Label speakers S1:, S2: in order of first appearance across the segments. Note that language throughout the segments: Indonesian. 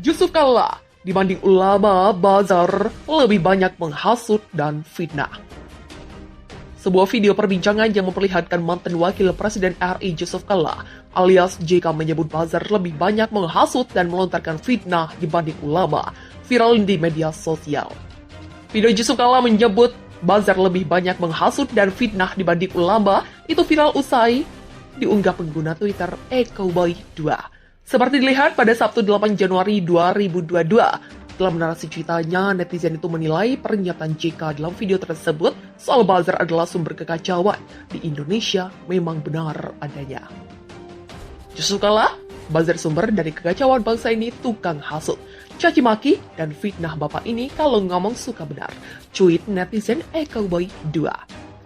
S1: Yusuf Kalla dibanding ulama bazar lebih banyak menghasut dan fitnah. Sebuah video perbincangan yang memperlihatkan mantan wakil Presiden RI Yusuf Kalla alias JK menyebut bazar lebih banyak menghasut dan melontarkan fitnah dibanding ulama viral di media sosial. Video Yusuf Kalla menyebut bazar lebih banyak menghasut dan fitnah dibanding ulama itu viral usai diunggah pengguna Twitter @cowboy2. Seperti dilihat pada Sabtu 8 Januari 2022, dalam narasi ceritanya, netizen itu menilai pernyataan JK dalam video tersebut soal buzzer adalah sumber kekacauan di Indonesia memang benar adanya. Yusuf Kalla, buzzer sumber dari kekacauan bangsa ini tukang hasut, caci maki, dan fitnah bapak ini kalau ngomong suka benar. Cuit netizen @cowboy2.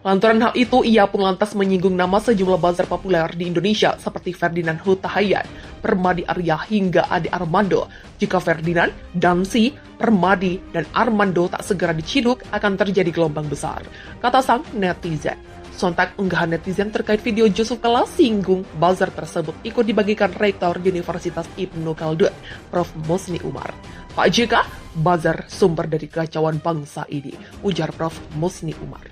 S1: Lantaran hal itu, ia pun lantas menyinggung nama sejumlah buzzer populer di Indonesia seperti Ferdinand Huta Hayan, Permadi Arya hingga Ade Armando. Jika Ferdinand, Damsi, Permadi, dan Armando tak segera diciduk, akan terjadi gelombang besar, kata sang netizen. Sontak unggahan netizen terkait video Yusuf Kalla singgung buzzer tersebut ikut dibagikan Rektor Universitas Ibnu Khaldun, Prof. Musni Umar. Pak JK, buzzer sumber dari kekacauan bangsa ini, ujar Prof. Musni Umar.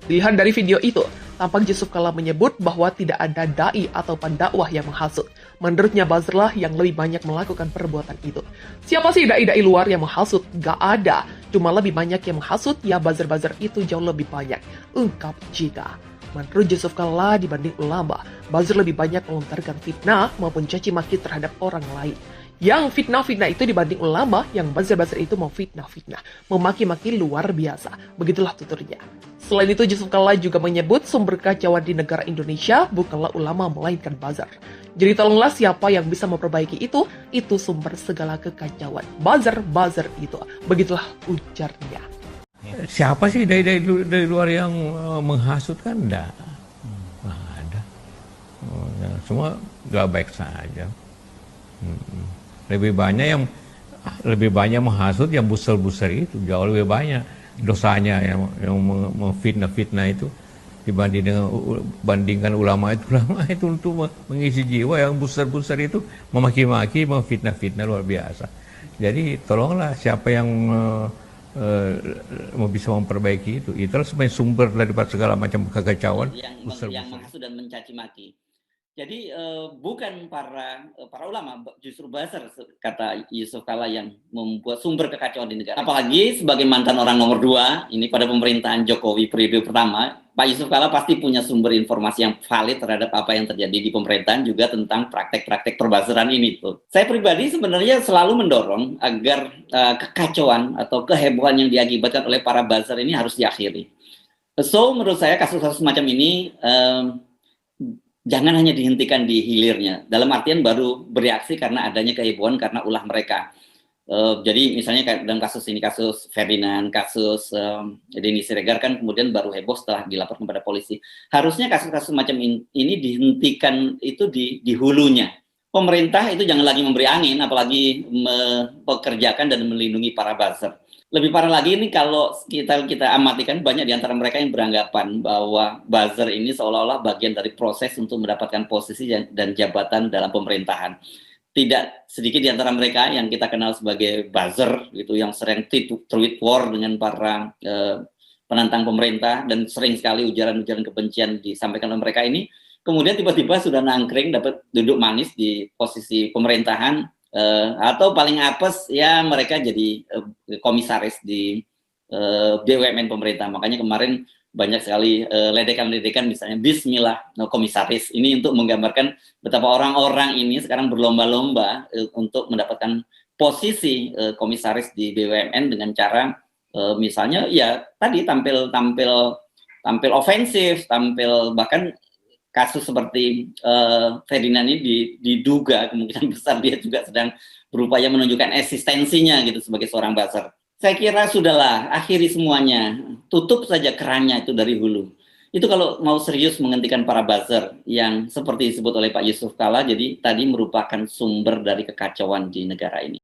S1: Dilihat dari video itu, tampak Yusuf Kalla menyebut bahwa tidak ada dai atau pendakwah yang menghasut. Menurutnya buzzerlah yang lebih banyak melakukan perbuatan itu. Siapa sih dai-dai luar yang menghasut? Gak ada. Cuma lebih banyak yang menghasut, ya buzzer-buzzer itu jauh lebih banyak. Ungkap JK. Menurut Yusuf Kalla dibanding ulama, buzzer lebih banyak melontarkan fitnah maupun caci maki terhadap orang lain. Yang fitnah-fitnah itu dibanding ulama, yang buzzer-buzzer itu mau fitnah-fitnah, memaki-maki luar biasa. Begitulah tuturnya. Selain itu, Yusuf Kalla juga menyebut sumber kacauan di negara Indonesia bukanlah ulama melainkan buzzer. Jadi tolonglah siapa yang bisa memperbaiki itu sumber segala kekacauan. Buzzer itu. Begitulah ujarnya.
S2: Siapa sih dari luar yang menghasut kan? Enggak. Nggak ada. Ya, semua gak baik saja. Lebih banyak menghasut yang buser-buser itu, jauh lebih banyak dosanya yang memfitnah itu dibandingkan ulama itu untuk mengisi jiwa. Yang buser-buser itu memaki-maki, memfitnah luar biasa. Jadi tolonglah siapa yang mau bisa memperbaiki itulah sebenarnya sumber daripada segala macam kekacauan
S3: yang menghasut dan mencaci maki. Jadi bukan para ulama, justru buzzer, kata Yusuf Kalla, yang membuat sumber kekacauan di negara. Apalagi sebagai mantan orang nomor 2 ini pada pemerintahan Jokowi periode pertama, Pak Yusuf Kalla pasti punya sumber informasi yang valid terhadap apa yang terjadi di pemerintahan, juga tentang praktek-praktek perbuzzeran ini tuh. Saya pribadi sebenarnya selalu mendorong agar kekacauan atau kehebohan yang diakibatkan oleh para buzzer ini harus diakhiri. So menurut saya kasus-kasus semacam ini jangan hanya dihentikan di hilirnya, dalam artian baru bereaksi karena adanya kehebohan karena ulah mereka. Jadi misalnya kayak dalam kasus ini, kasus Ferdinand, kasus Denny Siregar kan kemudian baru heboh setelah dilaporkan kepada polisi. Harusnya kasus-kasus semacam ini dihentikan itu di hulunya. Pemerintah itu jangan lagi memberi angin, apalagi mempekerjakan dan melindungi para buzzer. Lebih parah lagi ini kalau kita amatikan, banyak di antara mereka yang beranggapan bahwa buzzer ini seolah-olah bagian dari proses untuk mendapatkan posisi dan jabatan dalam pemerintahan. Tidak sedikit di antara mereka yang kita kenal sebagai buzzer gitu, yang sering tweet war dengan para penantang pemerintah, dan sering sekali ujaran-ujaran kebencian disampaikan oleh mereka ini, kemudian tiba-tiba sudah nangkring dapat duduk manis di posisi pemerintahan. Atau paling apes ya mereka jadi komisaris di BUMN pemerintah. Makanya kemarin banyak sekali ledekan-ledekan, misalnya Bismillah komisaris, ini untuk menggambarkan betapa orang-orang ini sekarang berlomba-lomba untuk mendapatkan posisi komisaris di BUMN dengan cara misalnya ya tadi tampil ofensif, tampil, bahkan kasus seperti Ferdinand ini diduga kemungkinan besar dia juga sedang berupaya menunjukkan eksistensinya gitu sebagai seorang buzzer. Saya kira sudahlah, akhiri semuanya, tutup saja kerannya itu dari hulu. Itu kalau mau serius menghentikan para buzzer yang seperti disebut oleh Pak Yusuf Kalla, jadi tadi merupakan sumber dari kekacauan di negara ini.